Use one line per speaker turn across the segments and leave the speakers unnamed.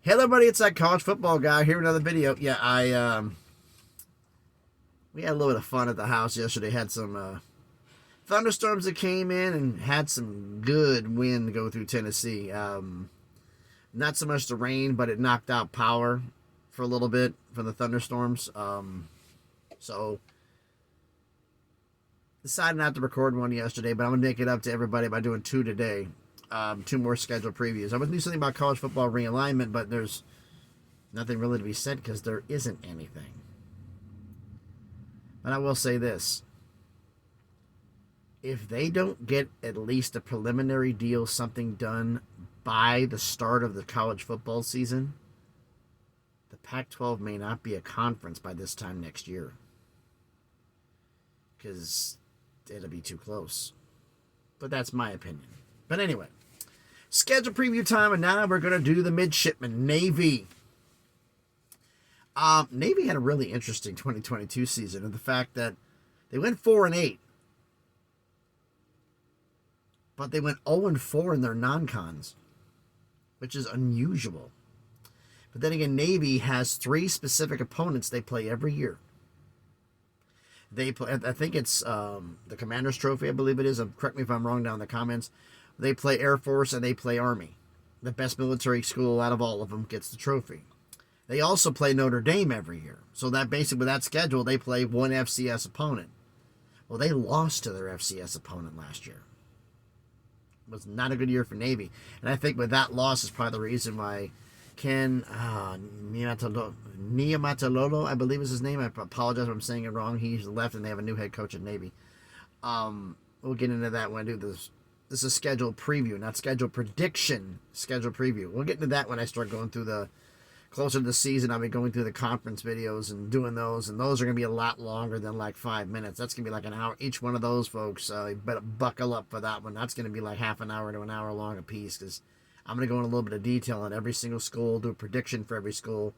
Hey everybody, it's that college football guy here with another video. Yeah, we had a little bit of fun at the house yesterday. Had some thunderstorms that came in and had some good wind go through Tennessee. Not so much the rain, but it knocked out power for a little bit from the thunderstorms. So decided not to record one yesterday, but I'm gonna make it up to everybody by doing two today. Two more scheduled previews. I was going to do something about college football realignment, but there's nothing really to be said because there isn't anything. But I will say this. If they don't get at least a preliminary deal, something done by the start of the college football season, the Pac-12 may not be a conference by this time next year. Because it'll be too close. But that's my opinion. But anyway. Schedule preview time, and now we're going to do the midshipmen, Navy. Navy had a really interesting 2022 season, and the fact that they went 4-8, but they went 0-4 in their non-cons, which is unusual. But then again, Navy has three specific opponents they play every year. They play, I think it's the Commander's Trophy, I believe it is. Correct me if I'm wrong down in the comments. They play Air Force and they play Army. The best military school out of all of them gets the trophy. They also play Notre Dame every year. So that basically with that schedule, they play one FCS opponent. Well, they lost to their FCS opponent last year. It was not a good year for Navy. And I think with that loss is probably the reason why Ken Niumatalolo, I believe is his name. I apologize if I'm saying it wrong. He's left and they have a new head coach at Navy. We'll get into that when I do this. This is a schedule preview, not schedule prediction, schedule preview. We'll get into that when I start going through the, closer to the season, I'll be going through the conference videos and doing those, and those are going to be a lot longer than like 5 minutes. That's going to be like an hour. Each one of those, folks, you better buckle up for that one. That's going to be like half an hour to an hour long a piece, because I'm going to go in a little bit of detail on every single school, do a prediction for every school,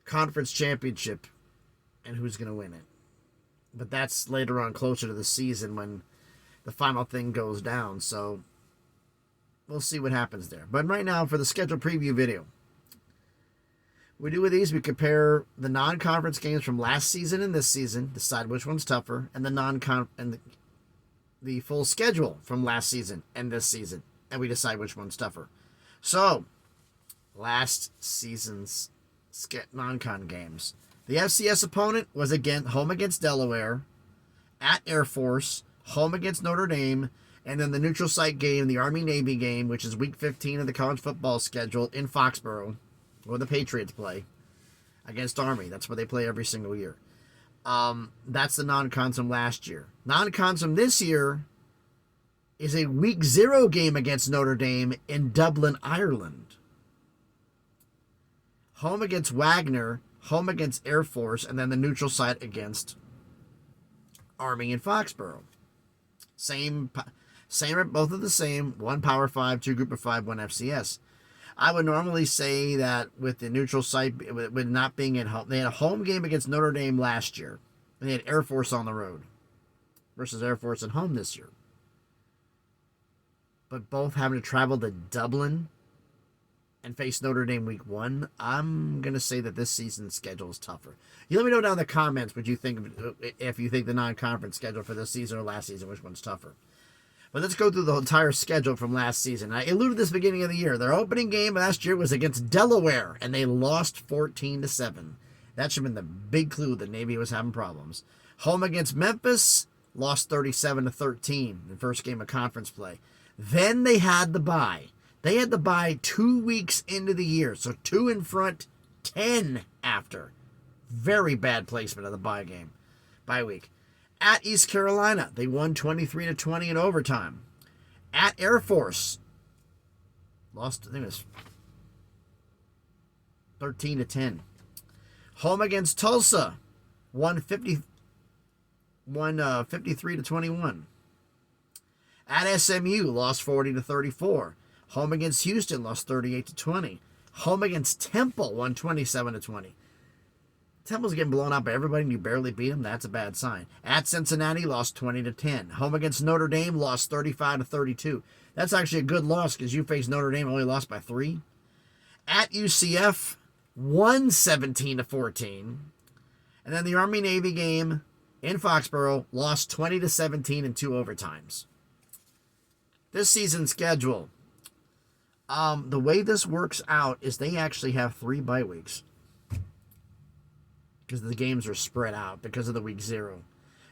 conference championship, and who's going to win it. But that's later on, closer to the season when the final thing goes down, so we'll see what happens there. But right now, for the schedule preview video, we do with these, we compare the non-conference games from last season and this season, decide which one's tougher, and the full schedule from last season and this season, and we decide which one's tougher. So, last season's non-con games. The FCS opponent was again home against Delaware, at Air Force, home against Notre Dame, and then the neutral site game, the Army-Navy game, which is week 15 of the college football schedule in Foxborough, where the Patriots play, against Army. That's where they play every single year. That's the non-cons from last year. Non-cons from this year is a week 0 game against Notre Dame in Dublin, Ireland. Home against Wagner, home against Air Force, and then the neutral site against Army in Foxborough. Same, both of the same. One Power 5, two Group of 5, one FCS. I would normally say that with the neutral site, with not being at home, they had a home game against Notre Dame last year. And they had Air Force on the road versus Air Force at home this year. But both having to travel to Dublin and face Notre Dame week 1, I'm going to say that this season's schedule is tougher. You let me know down in the comments what you think, if you think the non-conference schedule for this season or last season, which one's tougher. But let's go through the entire schedule from last season. I alluded to this beginning of the year. Their opening game last year was against Delaware, and they lost 14-7. That should have been the big clue that Navy was having problems. Home against Memphis, lost 37-13 the first game of conference play. Then they had the bye. They had the bye 2 weeks into the year, so 2 in front, 10 after. Very bad placement of the bye week. At East Carolina, they won 23-20 in overtime. At Air Force, lost, I think it was 13-10. Home against Tulsa, won 53-21. At SMU, lost 40-34. Home against Houston, lost 38-20. Home against Temple, won 27-20. Temple's getting blown out by everybody and you barely beat them. That's a bad sign. At Cincinnati, lost 20-10. Home against Notre Dame, lost 35-32. That's actually a good loss because you faced Notre Dame, only lost by 3. At UCF, won 17-14. And then the Army-Navy game in Foxborough lost 20-17 in 2 overtimes. This season's schedule. The way this works out is they actually have 3 bye weeks. Because the games are spread out because of the week 0.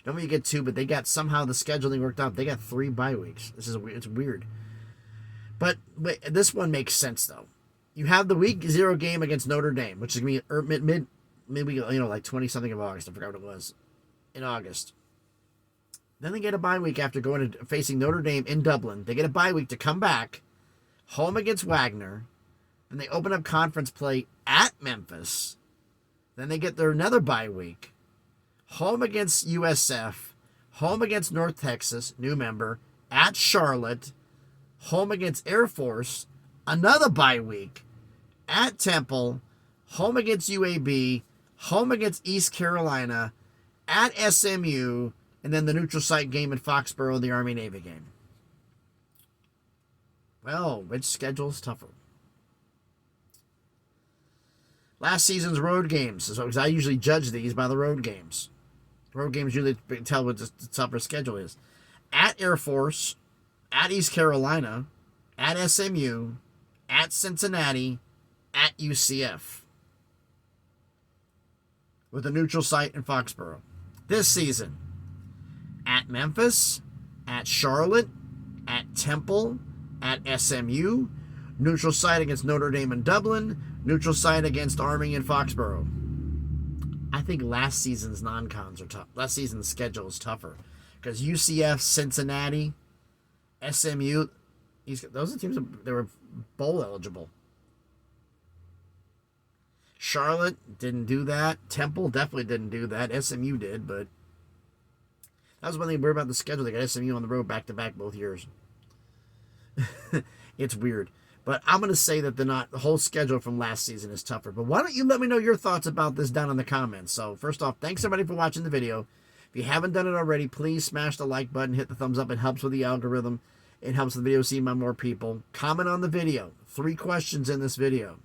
Don't you get 2, but they got somehow the scheduling worked out. They got 3 bye weeks. It's weird. But this one makes sense though. You have the week 0 game against Notre Dame, which is gonna be maybe like 20 something of August. I forgot what it was. In August. Then they get a bye week after going to facing Notre Dame in Dublin. They get a bye week to come back, home against Wagner. Then they open up conference play at Memphis. Then they get their another bye week, home against USF, home against North Texas, new member, at Charlotte, home against Air Force, another bye week, at Temple, home against UAB, home against East Carolina, at SMU, and then the neutral site game in Foxborough, the Army-Navy game. Well, which schedule's tougher? Last season's road games, because I usually judge these by the road games. Road games usually tell what the tougher schedule is. At Air Force, at East Carolina, at SMU, at Cincinnati, at UCF. With a neutral site in Foxborough. This season, at Memphis, at Charlotte, at Temple, at SMU, neutral site against Notre Dame and Dublin, neutral site against Army and Foxborough. I think last season's non-cons are tough. Last season's schedule is tougher. Because UCF, Cincinnati, SMU, those are teams that were bowl eligible. Charlotte didn't do that. Temple definitely didn't do that. SMU did, but that was one thing weird about the schedule. They got SMU on the road back-to-back both years. It's weird. But I'm going to say that the whole schedule from last season is tougher. But why don't you let me know your thoughts about this down in the comments. So first off, thanks everybody for watching the video. If you haven't done it already, please smash the like button, hit the thumbs up. It helps with the algorithm. It helps the video seen by more people. Comment on the video. 3 questions in this video.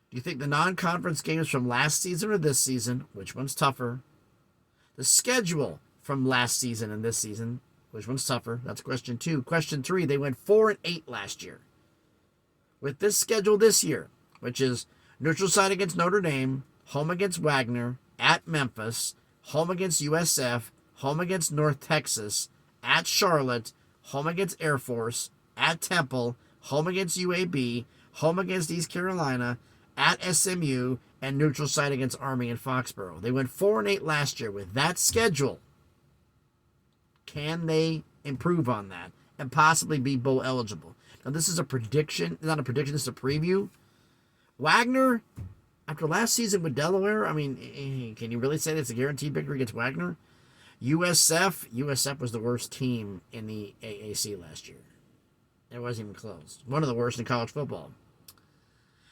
Do you think the non-conference games from last season or this season, which one's tougher? The schedule from last season and this season, which one's tougher? That's question 2. Question 3, they went 4-8 last year. With this schedule this year, which is neutral site against Notre Dame, home against Wagner, at Memphis, home against USF, home against North Texas, at Charlotte, home against Air Force, at Temple, home against UAB, home against East Carolina, at SMU, and neutral site against Army and Foxborough. They went 4-8 last year. With that schedule, can they improve on that and possibly be bowl eligible? Now, this is a prediction. Not a prediction, this is a preview. Wagner, after last season with Delaware, I mean, can you really say that's a guaranteed victory against Wagner? USF was the worst team in the AAC last year. It wasn't even close. One of the worst in college football.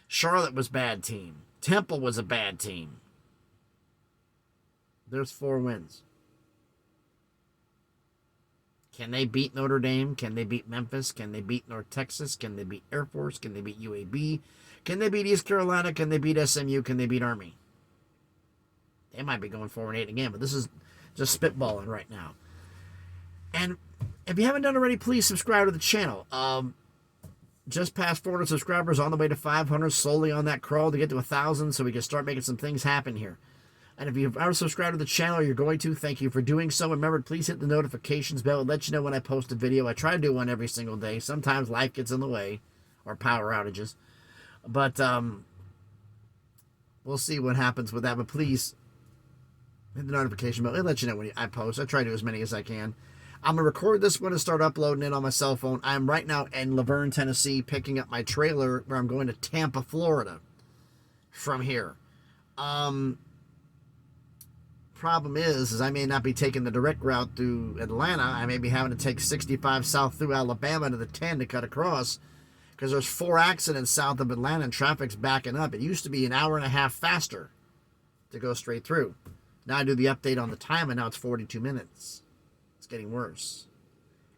Charlotte was a bad team. Temple was a bad team. There's 4 wins. Can they beat Notre Dame? Can they beat Memphis? Can they beat North Texas? Can they beat Air Force? Can they beat UAB? Can they beat East Carolina? Can they beat SMU? Can they beat Army? They might be going 4-8 again, but this is just spitballing right now. And if you haven't done already, please subscribe to the channel. Just past 400 subscribers, on the way to 500, slowly on that crawl to get to 1,000 so we can start making some things happen here. And if you've ever subscribed to the channel, you're going to, thank you for doing so. Remember, please hit the notifications bell. It'll let you know when I post a video. I try to do one every single day. Sometimes life gets in the way, or power outages. But we'll see what happens with that. But please hit the notification bell. It'll let you know when I post. I try to do as many as I can. I'm going to record this one and start uploading it on my cell phone. I'm right now in Laverne, Tennessee, picking up my trailer where I'm going to Tampa, Florida from here. Problem is I may not be taking the direct route through Atlanta. I may be having to take 65 south through Alabama to the 10 to cut across because there's 4 accidents south of Atlanta and traffic's backing up. It used to be an hour and a half faster to go straight through. Now I do the update on the time and now it's 42 minutes. It's getting worse.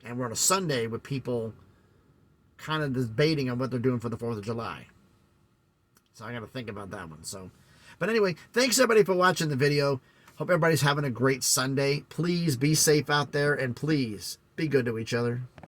And we're on a Sunday with people kind of debating on what they're doing for the 4th of July. So I got to think about that one. So, but anyway, thanks everybody for watching the video. Hope everybody's having a great Sunday. Please be safe out there, and please be good to each other.